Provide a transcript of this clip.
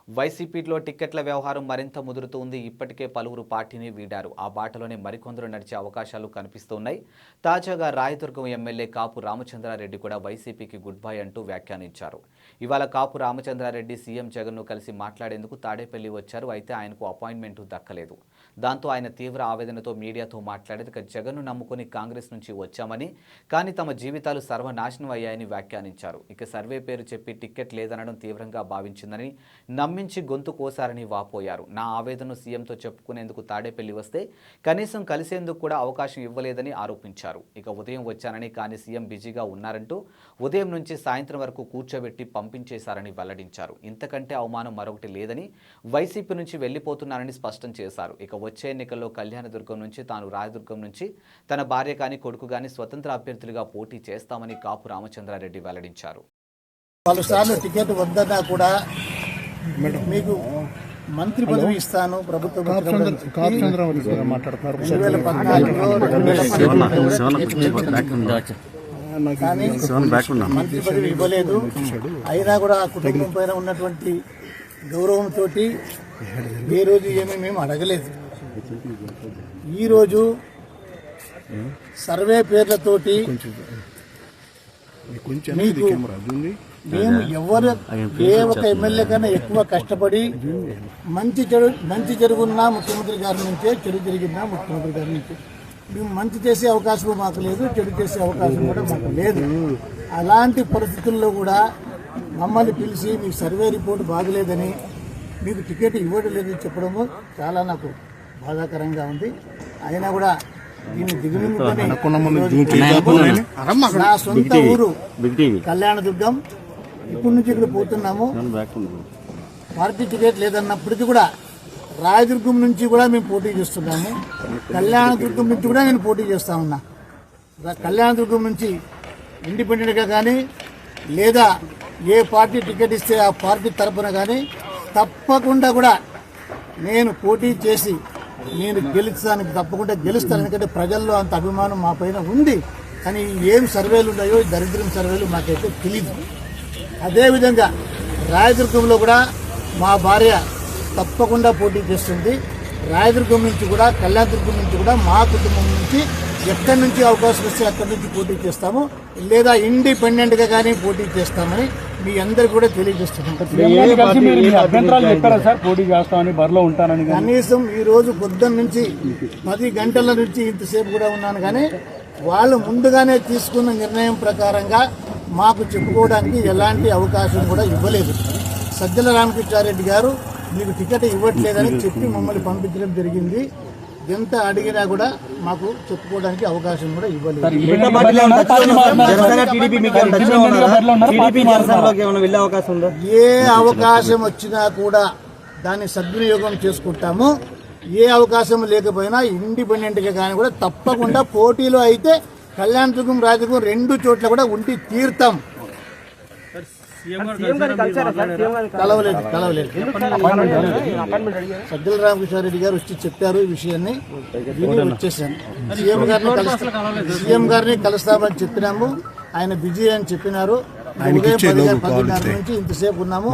వైసీపీలో టిక్కెట్ల వ్యవహారం మరింత ముదురుతోంది. ఇప్పటికే పలువురు పార్టీని వీడారు. ఆ బాటలోనే మరికొందరు నడిచే అవకాశాలు కనిపిస్తున్నాయి. తాజాగా రాయదుర్గం ఎమ్మెల్యే కాపు రామచంద్రారెడ్డి కూడా వైసీపీకి గుడ్ బై అంటూ వ్యాఖ్యానించారు. ఇవాళ కాపు రామచంద్రారెడ్డి సీఎం జగన్ను కలిసి మాట్లాడేందుకు తాడేపల్లి వచ్చారు. అయితే ఆయనకు అపాయింట్మెంట్ దక్కలేదు. దాంతో ఆయన తీవ్ర ఆవేదనతో మీడియాతో మాట్లాడేది జగన్ను నమ్ముకుని కాంగ్రెస్ నుంచి వచ్చామని, కానీ తమ జీవితాలు సర్వనాశనం అయ్యాయని వ్యాఖ్యానించారు. ఇక సర్వే పేరు చెప్పి టిక్కెట్ లేదనడం తీవ్రంగా భావించిందని, నమ్మించి గొంతు కోసారని వాపోయారు. నా ఆవేదనను సీఎంతో చెప్పుకునేందుకు తాడేపల్లి వస్తే కనీసం కలిసేందుకు కూడా అవకాశం ఇవ్వలేదని ఆరోపించారు. ఇక ఉదయం వచ్చానని, కానీ సీఎం బిజీగా ఉన్నారంటూ ఉదయం నుంచి సాయంత్రం వరకు కూర్చోబెట్టి పంపించేశారని వెల్లడించారు. ఇంతకంటే అవమానం మరొకటి లేదని, వైసీపీ నుంచి వెళ్లిపోతున్నారని స్పష్టం చేశారు. ఇక వచ్చే ఎన్నికల్లో కళ్యాణదుర్గం నుంచి, తాను రాయదుర్గం నుంచి తన భార్య కానీ కొడుకు కానీ స్వతంత్ర అభ్యర్థులుగా పోటీ చేస్తామని కాపు రామచంద్రారెడ్డి వెల్లడించారు. పలుసార్లు టికెట్ వద్దన్నా కూడా మీకు మంత్రి పదవి ఇస్తాను ప్రభుత్వం 2014లో కానీ మంత్రి పదవి ఇవ్వలేదు. అయినా కూడా ఆ కుటుంబం పైన ఉన్నటువంటి గౌరవంతో ఏ రోజు ఏమీ మేము అడగలేదు. ఈరోజు సర్వే పేర్లతోటి మేము ఎవరు ఏ ఒక ఎమ్మెల్యే కన్నా ఎక్కువ కష్టపడి మంచి జరుగున్నా ముఖ్యమంత్రి గారి నుంచే, చెడు జరిగినా ముఖ్యమంత్రి గారి నుంచే. మేము మంచి చేసే అవకాశం మాకు లేదు, చెడు చేసే అవకాశం కూడా మాకు లేదు. అలాంటి పరిస్థితుల్లో కూడా మమ్మల్ని పిలిచి మీ సర్వే రిపోర్ట్ బాగలేదని, మీకు టికెట్ ఇవ్వడం లేదని చెప్పడము చాలా నాకు బాధాకరంగా ఉంది. అయినా కూడా దీన్ని దిగుమింగుకొని నా సొంత ఊరు కళ్యాణదుర్గం, ఇప్పటి నుంచి ఇక్కడ పోతున్నాము. పార్టీ టికెట్ లేదన్నప్పటికీ కూడా రాయదుర్గం నుంచి కూడా మేము పోటీ చేస్తున్నాము. కళ్యాణదుర్గం నుంచి కూడా నేను పోటీ చేస్తా ఉన్నా. కళ్యాణదుర్గం నుంచి ఇండిపెండెంట్గా కానీ, లేదా ఏ పార్టీ టికెట్ ఇస్తే ఆ పార్టీ తరఫున కానీ తప్పకుండా కూడా నేను పోటీ చేసి నేను గెలుస్తానికి తప్పకుండా గెలుస్తాను. ఎందుకంటే ప్రజల్లో అంత అభిమానం మా పైన ఉంది. కానీ ఏం సర్వేలు ఉన్నాయో దరిద్రం సర్వేలు మాకైతే తెలీదు. అదేవిధంగా రాయదుర్గంలో కూడా మా భార్య తప్పకుండా పోటీ చేస్తుంది. రాయదుర్గం నుంచి కూడా, కళ్యాణదుర్గం నుంచి కూడా మా కుటుంబం నుంచి ఎక్కడి నుంచి అవకాశం వస్తే అక్కడి నుంచి పోటీ చేస్తాము, లేదా ఇండిపెండెంట్గా కానీ పోటీ చేస్తామని మీ అందరికి కూడా తెలియజేస్తున్నాం. కనీసం ఈ రోజు పొద్దున్న నుంచి 10 గంటల నుంచి ఇంతసేపు కూడా ఉన్నాను. కానీ వాళ్ళు ముందుగానే తీసుకున్న నిర్ణయం ప్రకారంగా మాకు చెప్పుకోవడానికి ఎలాంటి అవకాశం కూడా ఇవ్వలేదు. సజ్జల రామకృష్ణారెడ్డి గారు మీకు టికెట్ ఇవ్వట్లేదని చెప్పి మమ్మల్ని పంపించడం జరిగింది. ఎంత అడిగినా కూడా మాకు చెప్పుకోవడానికి అవకాశం కూడా ఇవ్వలేదు. ఏ అవకాశం వచ్చినా కూడా దాన్ని సద్వినియోగం చేసుకుంటాము. ఏ అవకాశం లేకపోయినా ఇండిపెండెంట్గా కానీ కూడా తప్పకుండా పోటీలో అయితే కళ్యాణదుర్గం, రాయదుర్గం 2 చోట్ల కూడా ఉండి తీరుతాం. కలవలేదు. సజ్జల రామకృష్ణారెడ్డి గారు వచ్చి చెప్పారు ఈ విషయాన్ని, వచ్చేసాను. సీఎం గారిని కలుస్తామని చెప్పినాము. ఆయన బిజీ అని చెప్పినారు. ఉదయం 10:30 నుంచి ఇంతసేపు ఉన్నాము.